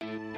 And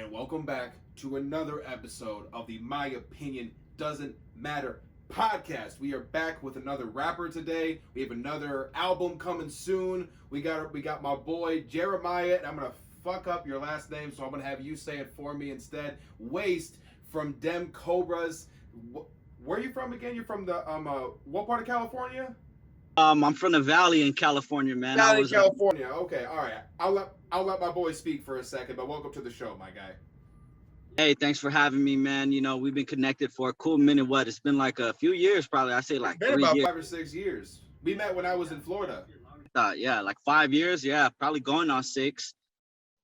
welcome back to another episode of the My Opinion Doesn't Matter podcast. We are back with another rapper today. We have another album coming soon. We got my boy Jeremiah, and I'm gonna fuck up your last name, so I'm gonna have you say it for me instead. Waste from Dem Cobras. Where are you from again? You're from the what part of California? I'm from the Valley in California, man. Valley, California. Okay, all right. I'll let my boy speak for a second, but welcome to the show, my guy. Hey, thanks for having me, man. You know, we've been connected for a cool minute. What? It's been like a few years, probably. I say like It's been 3 about years. 5 or 6 years. We met when I was in Florida. Yeah, like 5 years. Yeah, probably going on 6.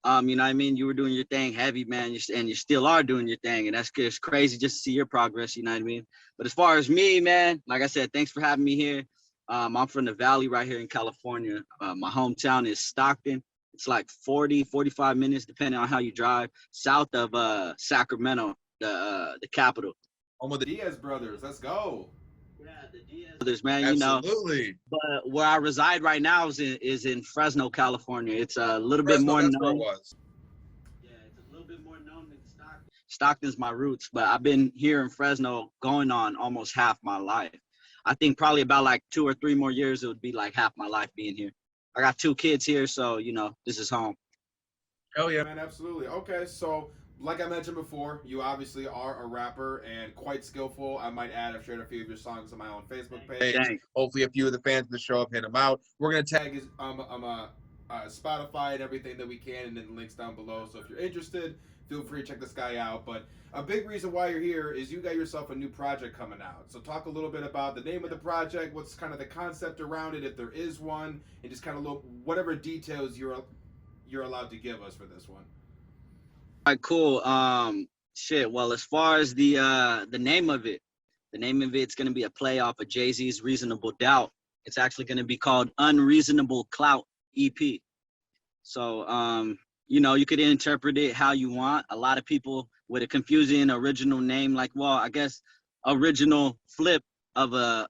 You know what I mean? You were doing your thing heavy, man, and you still are doing your thing, and that's just crazy just to see your progress. You know what I mean? But as far as me, man, like I said, thanks for having me here. I'm from the Valley right here in California. My hometown is Stockton. It's like 45 minutes, depending on how you drive, south of Sacramento, the capital. Home of the Diaz brothers. Let's go. Yeah, the Diaz brothers, man. Absolutely. You know, but where I reside right now is in Fresno, California. It's a little bit Fresno, more that's known. where it was. Yeah, it's a little bit more known than Stockton. Stockton's my roots, but I've been here in Fresno going on almost half my life. I think probably about like 2 or 3 more years, it would be like half my life being here. I got 2 kids here, so, you know, this is home. Hell yeah. Man, absolutely. Okay, so like I mentioned before, you obviously are a rapper and quite skillful. I might add, I've shared a few of your songs on my own Facebook page. Thanks. Hopefully a few of the fans of the show have hit them out. We're going to Tag is Spotify and everything that we can, and then links down below. So if you're interested, feel free to check this guy out. But a big reason why you're here is you got yourself a new project coming out. So talk a little bit about the name of the project, what's kind of the concept around it, if there is one, and just kind of look whatever details you're allowed to give us for this one. All right, cool. Shit. Well, as far as the name of it's gonna be a play off of Jay-Z's Reasonable Doubt. It's actually gonna be called Unreasonable Clout EP. So, you know, you could interpret it how you want. A lot of people with a confusing original name, like, well, I guess original flip of a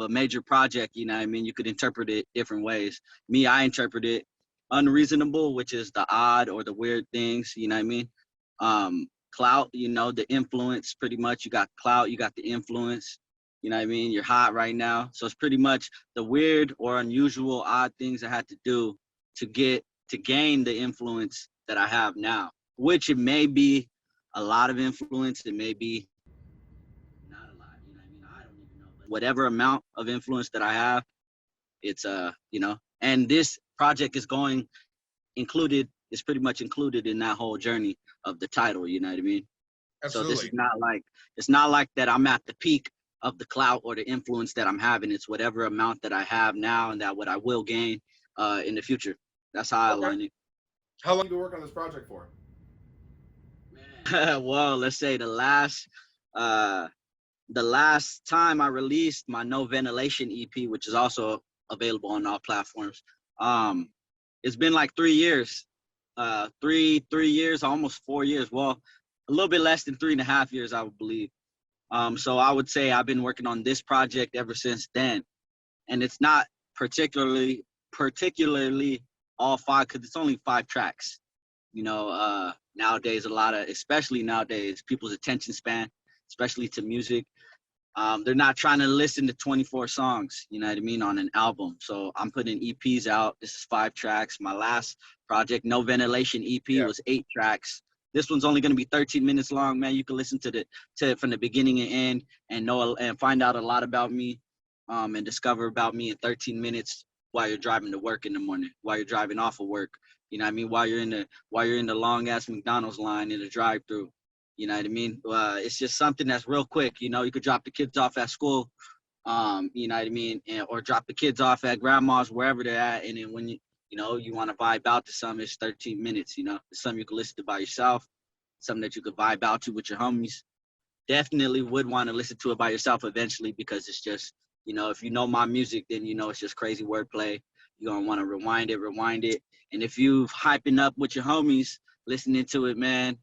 major project. You know what I mean? You could interpret it different ways. Me, I interpret it unreasonable, which is the odd or the weird things. You know what I mean? Clout, you know, the influence. Pretty much, you got clout, you got the influence. You know what I mean? You're hot right now, so it's pretty much the weird or unusual, odd things I had to do to gain the influence that I have now, which it may be a lot of influence. It may be not a lot, you know what I mean? I don't even know, but whatever amount of influence that I have, it's, you know, and this project is pretty much included in that whole journey of the title, you know what I mean? Absolutely. So this is it's not like that I'm at the peak of the clout or the influence that I'm having. It's whatever amount that I have now and that what I will gain in the future. That's how I align it. How long have you been working on this project for? Well, let's say the last time I released my No Ventilation EP, which is also available on all platforms, it's been like 3 years. 3 years, almost 4 years. Well, a little bit less than 3.5 years, I would believe. So I would say I've been working on this project ever since then. And it's not particularly all 5, because it's only 5 tracks. You know, nowadays, especially nowadays, people's attention span, especially to music, they're not trying to listen to 24 songs, you know what I mean, on an album. So I'm putting EPs out. This is 5 tracks. My last project, No Ventilation EP, was 8 tracks. This one's only going to be 13 minutes long, man. You can listen to it from the beginning and end and find out a lot about me. and discover about me in 13 minutes while you're driving to work in the morning, while you're driving off of work. You know what I mean? While you're in the long ass McDonald's line in the drive-through. You know what I mean? It's just something that's real quick. You know, you could drop the kids off at school, you know what I mean, or drop the kids off at grandma's wherever they're at, and then when you want to vibe out to something, it's 13 minutes. You know, it's something you can listen to by yourself, something that you could vibe out to with your homies. Definitely would want to listen to it by yourself eventually, because it's just, if you know my music, then it's just crazy wordplay. You're gonna want to rewind it. And if you hyping up with your homies, listening to it, man,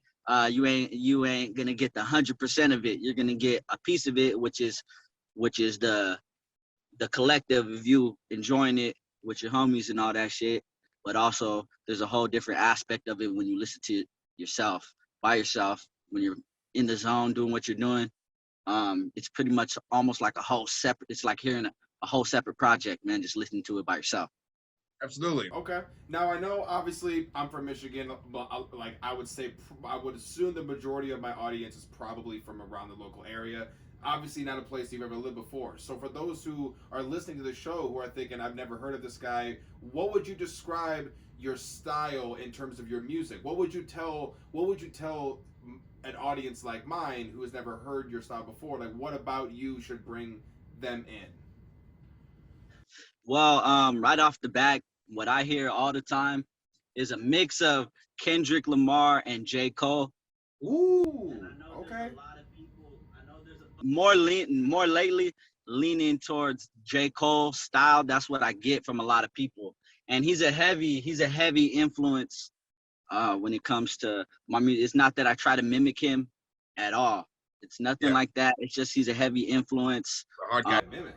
you ain't gonna get the 100% of it. You're gonna get a piece of it, which is the collective of you enjoying it with your homies and all that shit. But also there's a whole different aspect of it when you listen to it yourself, by yourself, when you're in the zone doing what you're doing. It's pretty much almost like it's like hearing a whole separate project, man, just listening to it by yourself. Absolutely. Okay. Now I know, obviously, I'm from Michigan, but I would assume the majority of my audience is probably from around the local area. Obviously, not a place you've ever lived before. So for those who are listening to the show who are thinking, I've never heard of this guy, what would you describe your style in terms of your music? What would you tell an audience like mine who has never heard your style before? Like, what about you should bring them in? Well, right off the bat, what I hear all the time is a mix of Kendrick Lamar and J. Cole. Ooh, And I know okay. there's a lot of people. I know there's more lately leaning towards J. Cole style. That's what I get from a lot of people. And he's a heavy influence when it comes to my music. It's not that I try to mimic him at all. It's nothing like that. It's just he's a heavy influence. A hard guy. Mimic.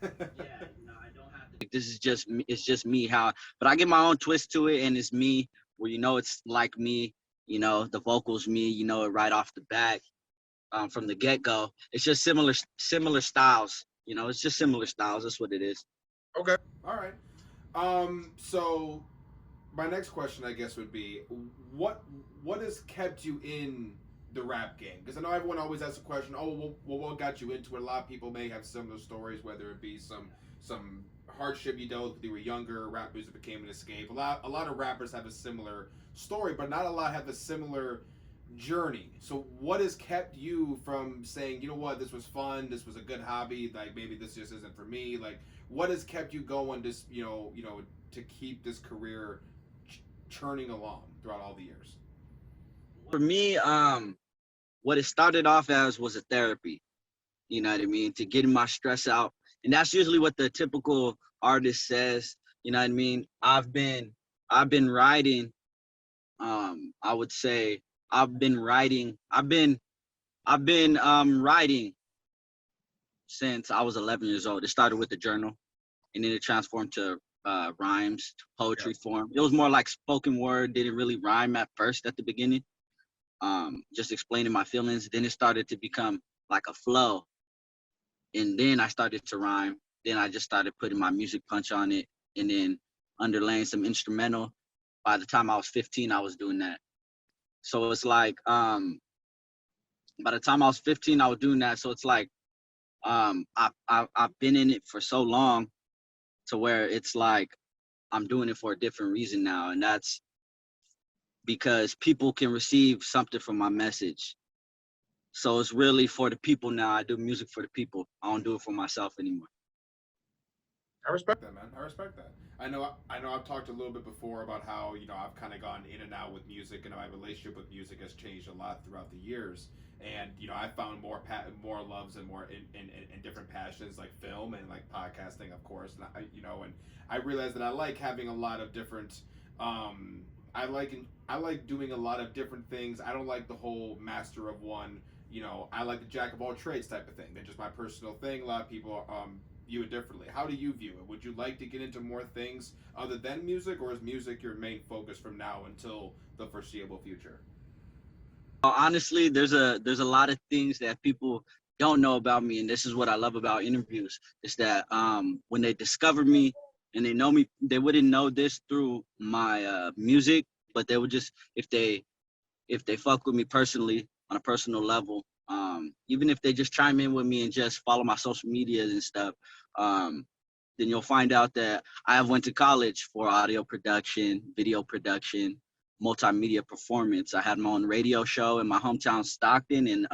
I don't have to. This is just me. It's just me. But I get my own twist to it, and it's me. Where it's like me. The vocals me. It right off the bat, from the get go. It's just similar styles. It's just similar styles. That's what it is. Okay. All right. So my next question, I guess, would be what has kept you in the rap game? Because I know everyone always asks the question, oh, well, what got you into it? A lot of people may have similar stories, whether it be some hardship you dealt with when you were younger, rap music became an escape. A lot of rappers have a similar story, but not a lot have a similar journey. So what has kept you from saying, you know what, this was fun, this was a good hobby, like maybe this just isn't for me? Like, what has kept you going, just to keep this career churning along throughout all the years? For me, what it started off as was a therapy. You know what I mean? To getting my stress out. And that's usually what the typical artist says. You know what I mean? I've been writing, I would say I've been writing since I was 11 years old. It started with the journal, and then it transformed to rhymes, to poetry form. It was more like spoken word, didn't really rhyme at first at the beginning. Just explaining my feelings. Then it started to become like a flow. And then I started to rhyme. Then I just started putting my music punch on it, and then underlaying some instrumental. By the time I was 15, I was doing that. So it's like, by the time I was 15, I was doing that. So it's like, I've been in it for so long to where it's like, I'm doing it for a different reason now. And that's because people can receive something from my message. So it's really for the people now. I do music for the people. I don't do it for myself anymore. I respect that, man. I respect that. I know I've talked a little bit before about how, I've kind of gone in and out with music, and my relationship with music has changed a lot throughout the years. And, I found more loves and more in different passions, like film and like podcasting, of course. And and I realized that I like having a lot of different, I like doing a lot of different things. I don't like the whole master of one. I like the jack of all trades type of thing. That's just my personal thing. A lot of people view it differently. How do you view it? Would you like to get into more things other than music, or is music your main focus from now until the foreseeable future? Honestly, there's a lot of things that people don't know about me, and this is what I love about interviews. Is that when they discover me and they know me, they wouldn't know this through my music, but they would just, if they fuck with me personally on a personal level, even if they just chime in with me and just follow my social medias and stuff, then you'll find out that I have went to college for audio production, video production, multimedia performance. I had my own radio show in my hometown, Stockton, and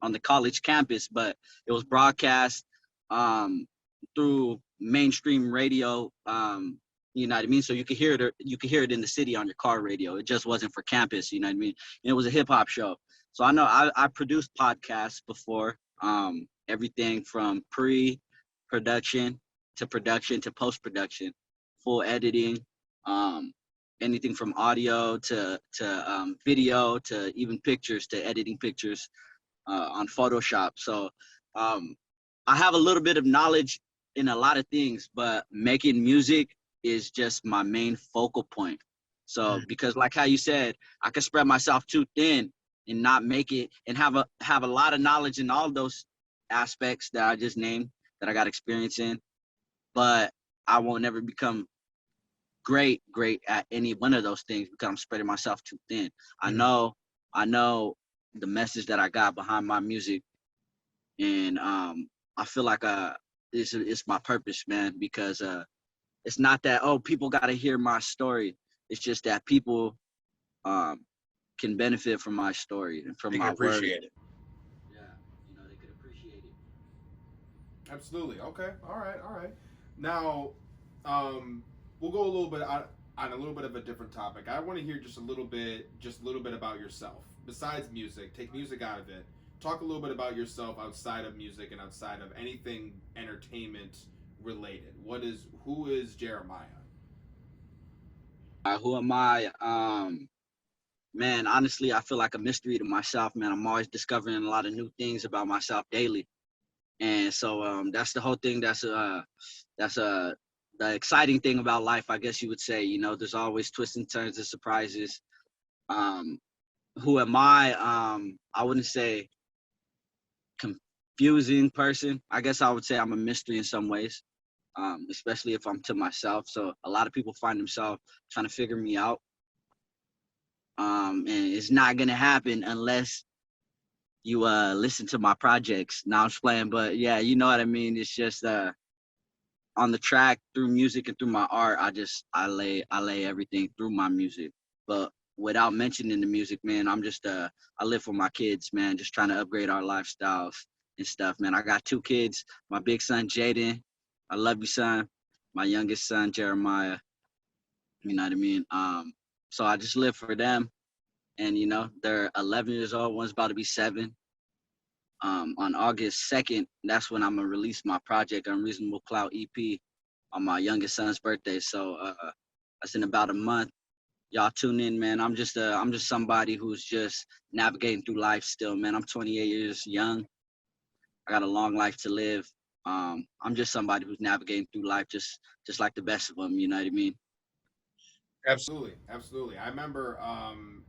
on the college campus, but it was broadcast through mainstream radio. You know what I mean? So you could hear it. You could hear it in the city on your car radio. It just wasn't for campus. You know what I mean? And it was a hip hop show. So I know I produced podcasts before. Everything from pre-production to post-production, full editing, anything from audio to video to even pictures, to editing pictures on Photoshop. So I have a little bit of knowledge in a lot of things, but making music is just my main focal point. So because like how you said, I could spread myself too thin and not make it, and have a lot of knowledge in all those aspects that I just named, that I got experience in, but I won't ever become great at any one of those things because I'm spreading myself too thin. I know the message that I got behind my music, and I feel like it's my purpose, man, because it's not that, oh, people got to hear my story. It's just that people can benefit from my story and from my work. Appreciate it. Yeah, they could appreciate it. Absolutely. Okay. All right. Now, we'll go a little bit on a little bit of a different topic. I want to hear just a little bit about yourself. Besides music, take music out of it. Talk a little bit about yourself outside of music and outside of anything entertainment related. Who is Jeremiah? Who am I? Man, honestly, I feel like a mystery to myself, man. I'm always discovering a lot of new things about myself daily. And so that's the whole thing. That's the exciting thing about life, I guess you would say. There's always twists and turns and surprises. Who am I? I wouldn't say confusing person. I guess I would say I'm a mystery in some ways, especially if I'm to myself. So a lot of people find themselves trying to figure me out. And it's not gonna happen unless you listen to my projects. Now I'm just playing, but yeah, you know what I mean. It's just on the track, through music and through my art, I lay everything through my music. But without mentioning the music, man, I'm just I live for my kids, man, just trying to upgrade our lifestyles and stuff, man. I got 2 kids. My big son, Jaden, I love you, son. My youngest son, Jeremiah. You know what I mean? So I just live for them. And, they're 11 years old. One's about to be 7. On August 2nd, that's when I'm going to release my project, Unreasonable Clout EP, on my youngest son's birthday. So that's in about a month. Y'all tune in, man. I'm just somebody who's just navigating through life still, man. I'm 28 years young. I got a long life to live. I'm just somebody who's navigating through life just like the best of them, you know what I mean? Absolutely. I remember,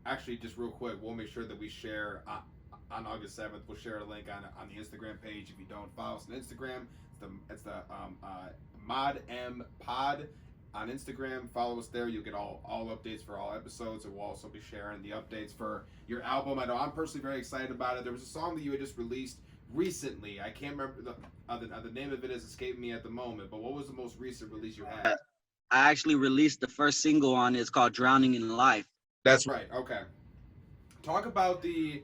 actually, just real quick, we'll make sure that we share on August 7th. We'll share a link on the Instagram page. If you don't follow us on Instagram, it's the Mod M Pod on Instagram. Follow us there. You'll get all updates for all episodes, and we'll also be sharing the updates for your album. I know I'm personally very excited about it. There was a song that you had just released recently. I can't remember the name of it is escaping me at the moment. But what was the most recent release you had? I actually released the first single on it. It's called Drowning in Life. That's right. Okay. Talk about the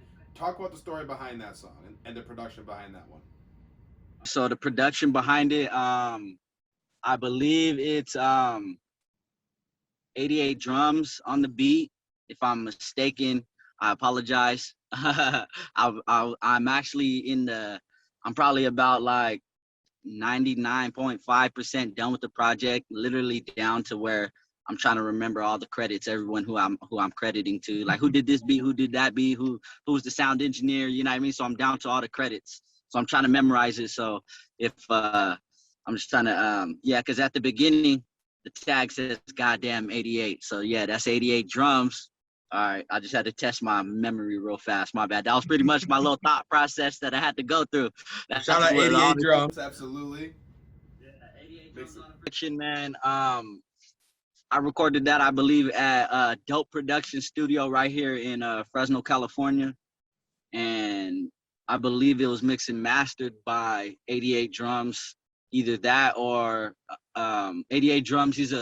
story behind that song and the production behind that one. So the production behind it, I believe it's 88 drums on the beat. If I'm mistaken, I apologize. I'm actually I'm probably about like 99.5% done with the project, literally down to where I'm trying to remember all the credits, everyone who I'm crediting to, like who did this beat, who did that beat, who's the sound engineer, you know what I mean? So I'm down to all the credits. So I'm trying to memorize it. So if I'm just trying to because at the beginning the tag says goddamn 88. So yeah, that's 88 drums. All right, I just had to test my memory real fast. My bad. That was pretty much my little thought process that I had to go through. Shout out 88 drums. Absolutely. Yeah, 88 drums on production, man. I recorded that, I believe, at Dope Production Studio right here in Fresno, California. And I believe it was mixed and mastered by 88 Drums either that or 88 Drums. He's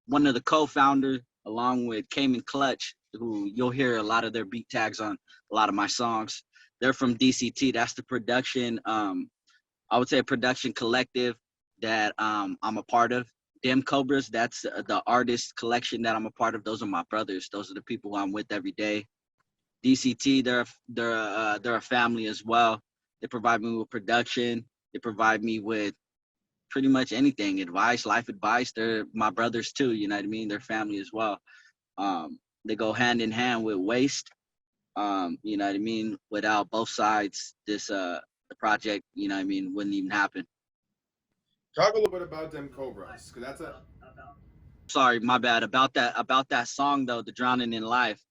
one of the co-founders, along with Cayman Clutch, who you'll hear a lot of their beat tags on a lot of my songs. They're from DCT. That's the production, I would say a production collective that I'm a part of. Dem Cobras, that's the artist collection that I'm a part of. Those are my brothers. Those are the people I'm with every day. DCT, they're a family as well. They provide me with production. They provide me with pretty much anything, advice, life advice. They're my brothers too, you know what I mean? They're family as well. They go hand in hand with Waste, you know what I mean? Without both sides, the project, you know what I mean, wouldn't even happen. Talk a little bit about Dem Cobras, because that's a... Sorry, my bad. About that song though, The Drowning in Life.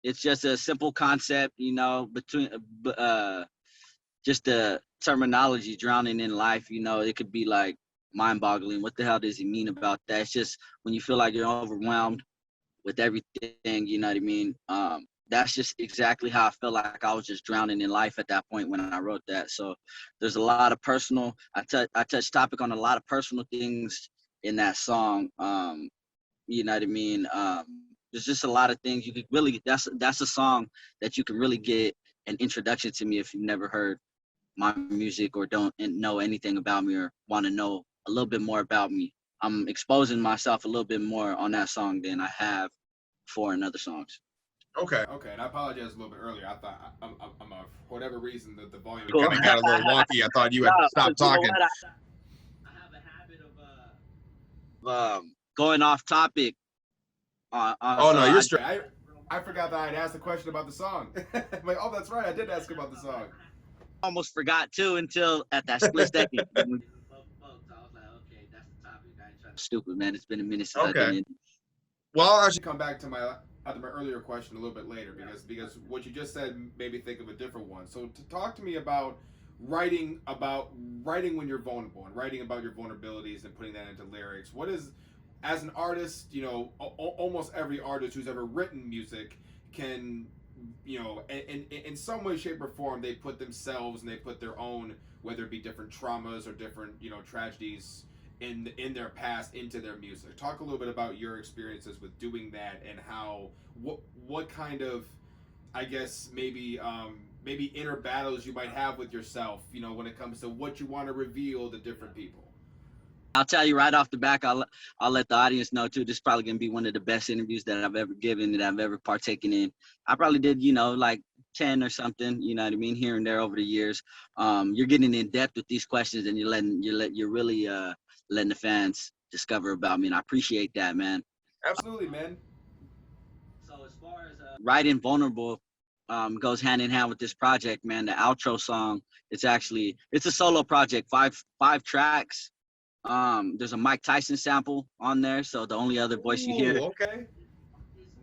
It's just a simple concept, you know, between just the terminology, drowning in life, you know, it could be like mind-boggling. What the hell does he mean about that? It's just when you feel like you're overwhelmed with everything, you know what I mean? That's just exactly how I felt like I was just drowning in life at that point when I wrote that. So there's a lot of personal, I touch topic on a lot of personal things in that song. You know what I mean? There's just a lot of things you could really, that's a song that you can really get an introduction to me if you've never heard my music or don't know anything about me or want to know a little bit more about me. I'm exposing myself a little bit more on that song than I have for in other songs. Okay, and I apologize a little bit earlier. I thought I'm for whatever reason the volume Cool. Kind of got a little wonky. I thought you had stopped talking. I have a habit of going off topic. No, you're straight. I forgot that I had asked a question about the song. I'm like, oh, that's right, I did ask about the song. Almost forgot too until at that split second. I was like, okay, that's the topic. I ain't trying to stupid, man. It's been a minute since I've been in. Well, I should come back to my earlier question a little bit later because what you just said made me think of a different one. So to talk to me about writing when you're vulnerable and writing about your vulnerabilities and putting that into lyrics. What is, as an artist, you know, almost every artist who's ever written music can, you know, in some way, shape, or form, they put themselves and they put their own, whether it be different traumas or different, you know, tragedies in their past into their music. Talk a little bit about your experiences with doing that and how what kind of, I guess, maybe inner battles you might have with yourself, you know, when it comes to what you want to reveal to different people. I'll tell you right off the back, I'll let the audience know too, this is probably going to be one of the best interviews that I've ever given, that I've ever partaken in. I probably did, you know, like 10 or something, you know what I mean, here and there over the years. You're getting in depth with these questions and you're really letting the fans discover about me, and I appreciate that, man. Absolutely, man. So as far as writing vulnerable goes hand in hand with this project, man. The outro song, it's a solo project, five tracks. There's a Mike Tyson sample on there, so the only other voice you hear is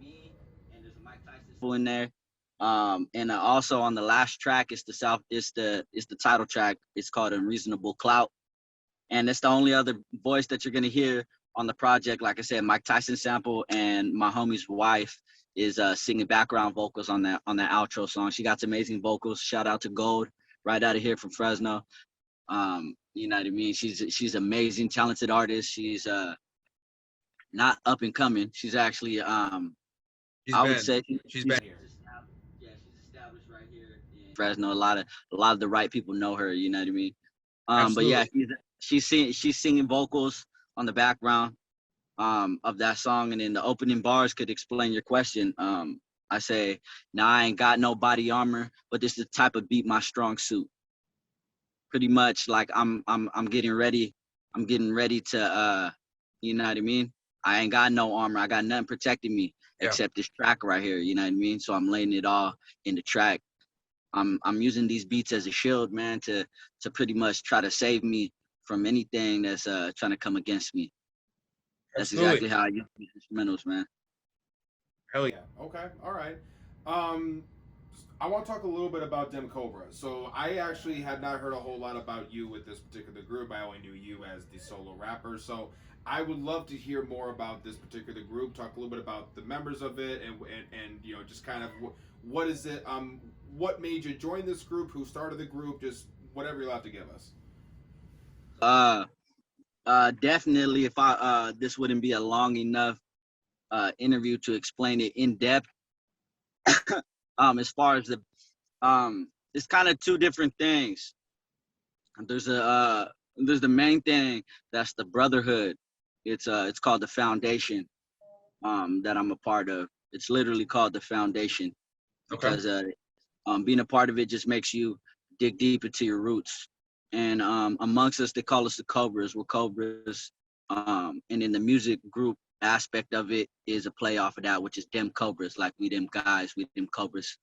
me, and there's a Mike Tyson sample in there. And also on the last track, it's the title track. It's called Unreasonable Clout, and it's the only other voice that you're gonna hear on the project. Like I said, Mike Tyson sample, and my homie's wife is singing background vocals on that outro song. She got some amazing vocals. Shout out to Gold, right out of here from Fresno. You know what I mean? She's amazing, talented artist. She's not up and coming. She's actually would say she's been here. Yeah, she's established right here in Fresno. A lot of the right people know her, you know what I mean? But yeah, she's singing vocals on the background of that song, and then the opening bars could explain your question. I say, "Nah, I ain't got no body armor, but this is the type of beat my strong suit." Pretty much like I'm getting ready. I'm getting ready to you know what I mean? I ain't got no armor. I got nothing protecting me except this track right here, you know what I mean? So I'm laying it all in the track. I'm using these beats as a shield, man, to pretty much try to save me from anything that's trying to come against me. That's exactly how I use these instrumentals, man. Hell yeah. Okay, all right. I want to talk a little bit about Dem Cobra. So I actually had not heard a whole lot about you with this particular group. I only knew you as the solo rapper. So I would love to hear more about this particular group. Talk a little bit about the members of it, and you know, just kind of what is it? What made you join this group? Who started the group? Just whatever you'll have to give us. Definitely. If I this wouldn't be a long enough interview to explain it in depth. As far as the it's kind of two different things. There's the main thing, that's the brotherhood. It's called the foundation that I'm a part of. It's literally called the foundation because being a part of it just makes you dig deep into your roots. And amongst us, they call us the Cobras. We're Cobras. And in the music group aspect of it is a play off of that, which is them Cobras, like we them guys, we them Cobras.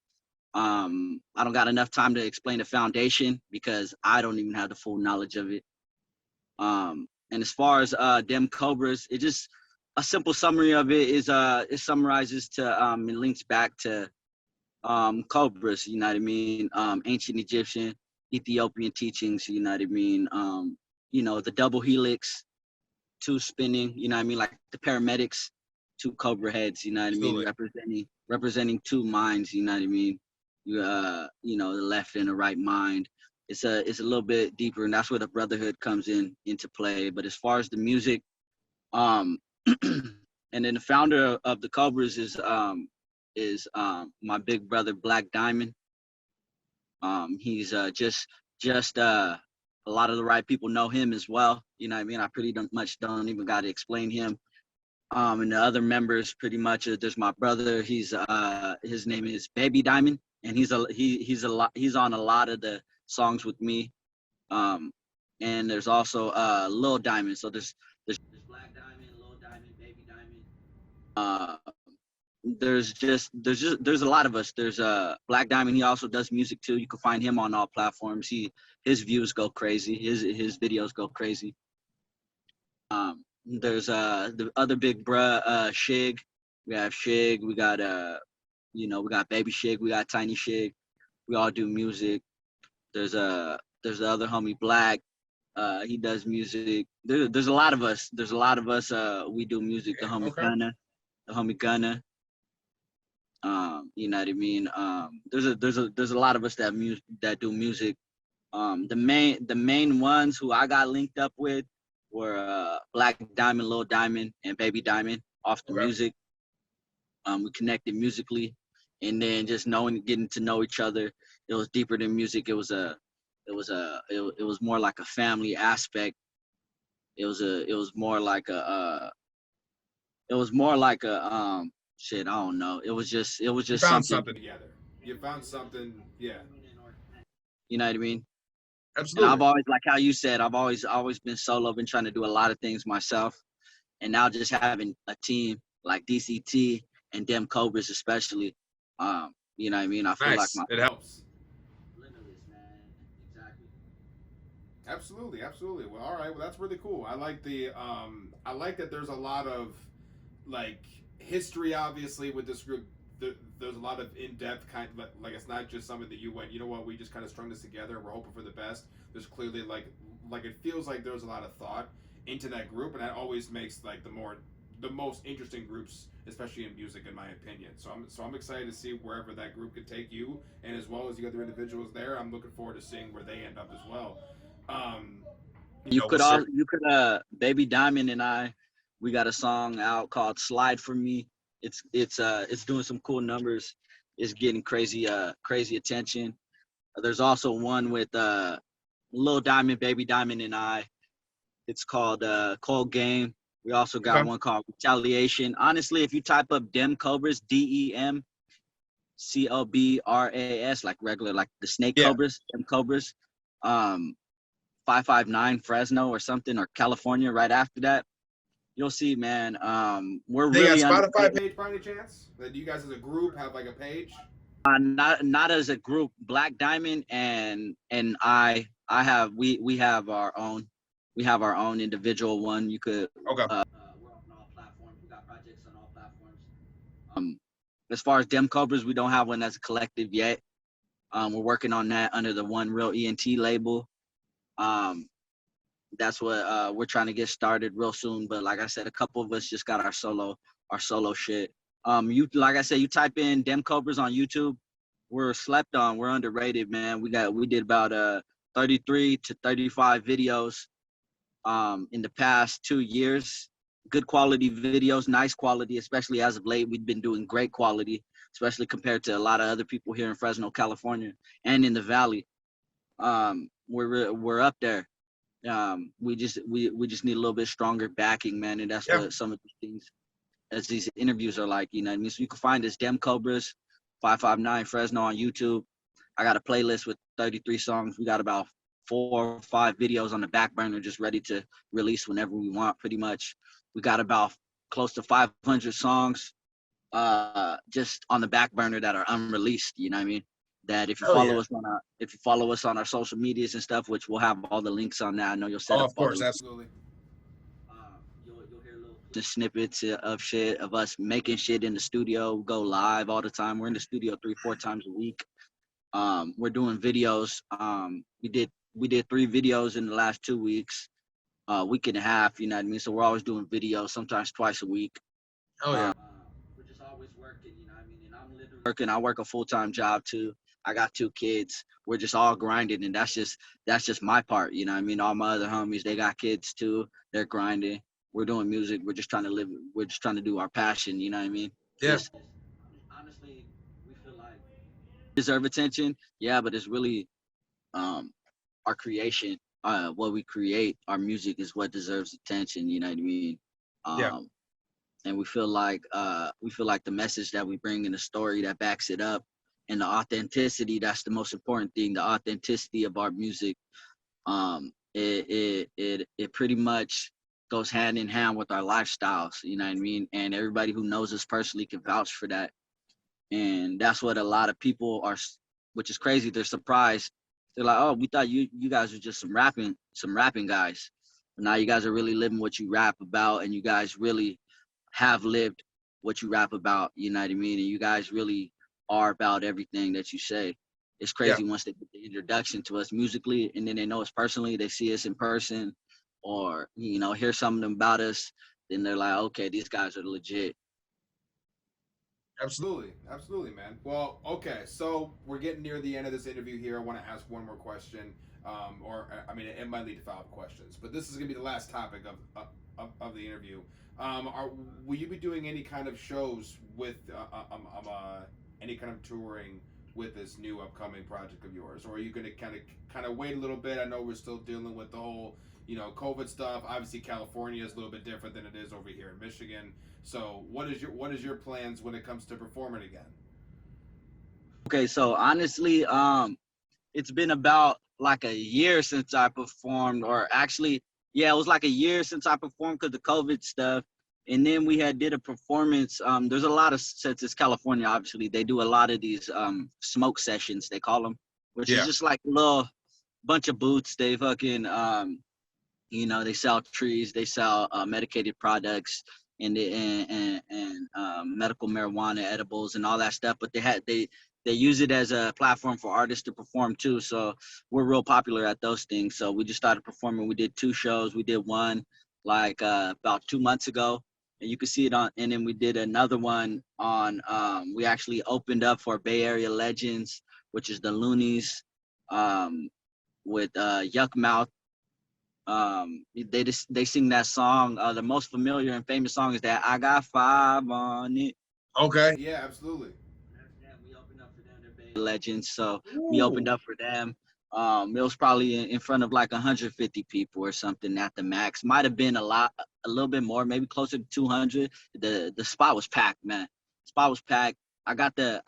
I don't got enough time to explain the foundation because I don't even have the full knowledge of it. And as far as them Cobras, it just a simple summary of it is it summarizes to it links back to Cobras, you know what I mean? Ancient Egyptian, Ethiopian teachings, you know what I mean? You know, the double helix, two spinning, you know what I mean? Like the paramedics, two Cobra heads, you know what I mean? Representing two minds, you know what I mean? You know, the left and the right mind. It's a little bit deeper, and that's where the brotherhood comes into play. But as far as the music, and then the founder of the Cobras is my big brother Black Diamond. He's just a lot of the right people know him as well. You know what I mean? I pretty much don't even got to explain him. And the other members pretty much there's my brother. He's his name is Baby Diamond, and he's on a lot of the songs with me. And there's also Lil Diamond. So there's Black Diamond, Lil Diamond, Baby Diamond. There's a lot of us. There's Black Diamond. He also does music too. You can find him on all platforms. His views go crazy. His videos go crazy. There's the other big bruh, Shig. We have Shig. We got we got Baby Shig. We got Tiny Shig. We all do music. There's the other homie Black. He does music. There's a lot of us. There's a lot of us. We do music. The homie Gunna. The homie Gunna. You know what I mean? There's a lot of us that do music. The main ones who I got linked up with were Black Diamond, Lil Diamond, and Baby Diamond off the music. We connected musically, and then just getting to know each other. It was deeper than music. It was more like a family aspect. It was more like a shit, I don't know. It was just something together. You found something, yeah. You know what I mean? Absolutely. And I've always, like how you said, I've always been solo, been trying to do a lot of things myself. And now just having a team like DCT and them Cobras especially, you know what I mean? I feel nice. like it helps. Limitless, man. Exactly. Absolutely. Well, all right. Well, that's really cool. I like I like that there's a lot of like history, obviously, with this group. There's a lot of in-depth kind of, like it's not just something that you went, you know what, we just kind of strung this together, we're hoping for the best. There's clearly like it feels like there's a lot of thought into that group, and that always makes like the most interesting groups, especially in music, in my opinion. So I'm excited to see wherever that group could take you, and as well as the other individuals there. I'm looking forward to seeing where they end up as well. You could Baby Diamond and I, we got a song out called "Slide for Me." It's doing some cool numbers. It's getting crazy attention. There's also one with Lil Diamond, Baby Diamond, and I. It's called Cold Game. We also got one called Retaliation. Honestly, if you type up Dem Cobras, DEMCOBRAS, like regular, like the snake cobras, Dem Cobras, 559 Fresno or something, or California right after that, you'll see, man. We're really got Spotify page by any chance? That you guys as a group have like a page? Not as a group. Black Diamond and I have we have our own. We have our own individual one. You could we're on all platforms. We got projects on all platforms. As far as Dem Cobras, we don't have one as a collective yet. We're working on that under the One Real ENT label. That's what we're trying to get started real soon. But like I said, a couple of us just got our solo shit. You like I said, you type in Dem Cobras on YouTube, we're slept on. We're underrated, man. We did about 33 to 35 videos in the past 2 years. Good quality videos, nice quality, especially as of late. We've been doing great quality, especially compared to a lot of other people here in Fresno, California, and in the Valley. We're up there. We just need a little bit stronger backing, man, and that's what some of these things, as these interviews are like, you know what I mean? So you can find us Dem Cobras 559 Fresno on YouTube. I got a playlist with 33 songs. We got about 4 or 5 videos on the back burner just ready to release whenever we want, pretty much. We got about close to 500 songs just on the back burner that are unreleased, you know what I mean? That if you follow us on our social medias and stuff, which we'll have all the links on that. I know you'll set up. Of course, absolutely. You'll hear little snippets of shit of us making shit in the studio. Go live all the time. We're in the studio 3-4 times a week. We're doing videos. We did 3 videos in the last 2 weeks, week and a half. You know what I mean? So we're always doing videos, sometimes twice a week. Oh yeah. We're just always working. You know what I mean? And I'm literally working. I work a full-time job too. I got 2 kids. We're just all grinding, and that's just my part. You know what I mean? All my other homies, they got kids too. They're grinding. We're doing music. We're just trying to live. We're just trying to do our passion. You know what I mean? Yeah. Honestly, we feel like deserve attention. Yeah, but it's really our creation. What we create, our music is what deserves attention. You know what I mean? And we feel like the message that we bring in the story that backs it up, and the authenticity, that's the most important thing. The authenticity of our music, it pretty much goes hand in hand with our lifestyles, you know what I mean? And everybody who knows us personally can vouch for that. And that's what a lot of people are, which is crazy. They're surprised. They're like, oh, we thought you guys were just some rapping guys. But now you guys are really living what you rap about, and you guys really have lived what you rap about, you know what I mean? And you guys really are about everything that you say. It's crazy once they get the introduction to us musically, and then they know us personally, they see us in person, or, you know, hear something about us, then they're like, okay, these guys are legit. Absolutely, man. Well, okay, so we're getting near the end of this interview here. I want to ask one more question, it might lead to follow-up questions, but this is going to be the last topic of the interview. Will you be doing any kind of shows with any kind of touring with this new upcoming project of yours, or are you going to kind of wait a little bit? I know we're still dealing with the whole, COVID stuff. Obviously, California is a little bit different than it is over here in Michigan. So, what is your plans when it comes to performing again? Okay, so honestly, it's been about like a year since I performed, or actually, yeah, it was like a year since I performed because of COVID stuff. And then we did a performance. There's a lot of, since it's California, obviously, they do a lot of these smoke sessions, they call them, which is just like a little bunch of booths. They fucking, they sell trees, they sell medicated products, and medical marijuana edibles and all that stuff. But they use it as a platform for artists to perform too. So we're real popular at those things. So we just started performing. We did 2 shows. We did one like about 2 months ago, and you can see it on. And then we did another one on. We actually opened up for Bay Area legends, which is the Loonies, with Yuck Mouth. They sing that song. The most familiar and famous song is that I Got 5 on it. Okay. Yeah, absolutely. We opened up for them. They're Bay legends, so we opened up for them. It was probably in front of like 150 people or something at the max. Might have been a little bit more, maybe closer to 200. The spot was packed, man. The spot was packed. I got the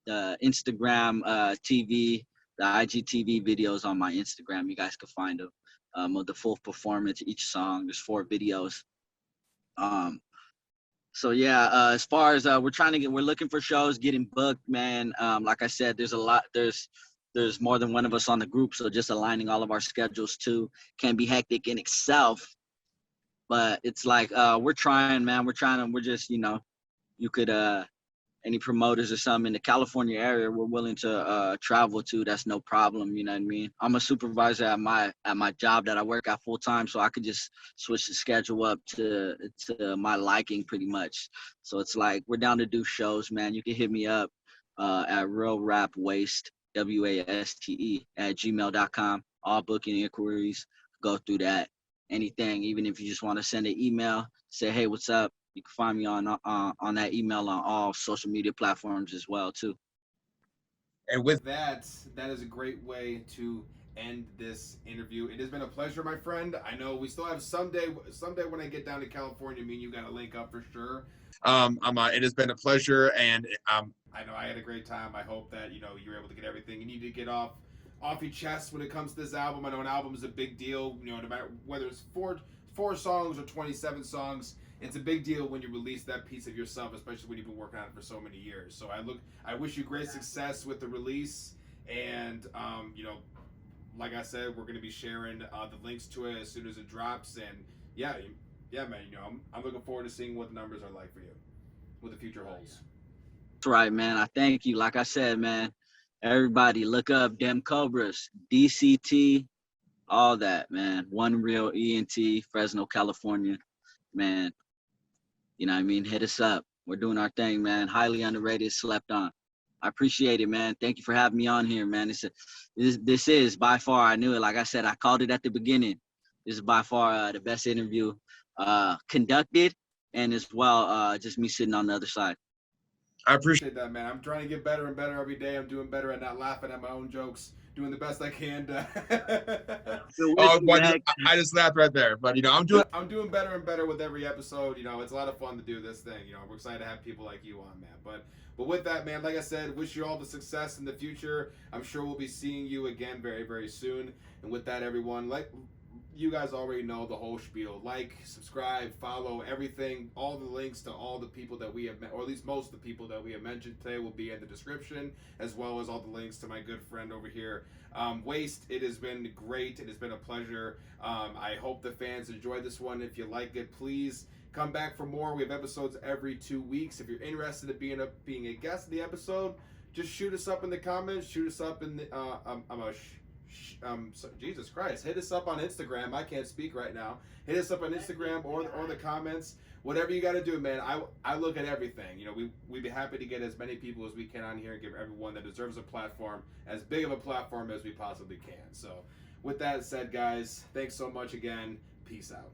Instagram TV, the IGTV videos on my Instagram. You guys can find them of the full performance, each song. There's 4 videos. So yeah, as far as we're looking for shows, getting booked, man. Like I said, there's more than one of us on the group, so just aligning all of our schedules too can be hectic in itself. But it's like we're trying, man. We're just, you could any promoters or something in the California area, we're willing to travel to. That's no problem. You know what I mean? I'm a supervisor at my job that I work at full time, so I could just switch the schedule up to my liking pretty much. So it's like we're down to do shows, man. You can hit me up at realrapwaste, WASTE, at gmail.com. All booking inquiries. go through that. Anything, even if you just want to send an email, say, hey, what's up? You can find me on that email on all social media platforms as well too. And with that is a great way to end this interview. It has been a pleasure, my friend. I know we still have someday when I get down to California, me and you got to link up for sure. It has been a pleasure, and I know I had a great time. I hope that you're able to get everything you need to get off your chest when it comes to this album. I know an album is a big deal. No matter whether it's four songs or 27 songs, it's a big deal when you release that piece of yourself, especially when you've been working on it for so many years. So I wish you great success with the release, and like I said, we're going to be sharing the links to it as soon as it drops. And yeah, man, I'm looking forward to seeing what the numbers are like for you, what the future holds. That's right, man. I thank you. Like I said, man, everybody look up Dem Cobras, DCT, all that, man. One Real ENT, Fresno, California, man. You know what I mean? Hit us up. We're doing our thing, man. Highly underrated, slept on. I appreciate it, man. Thank you for having me on here, man. This is by far, I knew it. Like I said, I called it at the beginning. This is by far the best interview conducted, and as well, just me sitting on the other side. I appreciate that, man. I'm trying to get better and better every day. I'm doing better at not laughing at my own jokes, doing the best I can. I just laughed right there, but I'm doing better and better with every episode. It's a lot of fun to do this thing. We're excited to have people like you on, man. But with that, man, like I said, wish you all the success in the future. I'm sure we'll be seeing you again very, very soon. And with that, everyone, you guys already know the whole spiel. Like, subscribe, follow, everything. All the links to all the people that we have met, or at least most of the people that we have mentioned today, will be in the description, as well as all the links to my good friend over here, Waste. It has been great. It has been a pleasure. I hope the fans enjoyed this one. If you like it, please come back for more. We have episodes every 2 weeks. If you're interested in being a guest in the episode, just shoot us up in the comments. Shoot us up in the Jesus Christ, hit us up on Instagram. I can't speak right now. Hit us up on Instagram or the comments. Whatever you got to do, man. I look at everything. We'd be happy to get as many people as we can on here and give everyone that deserves a platform, as big of a platform as we possibly can. So with that said, guys, thanks so much again. Peace out.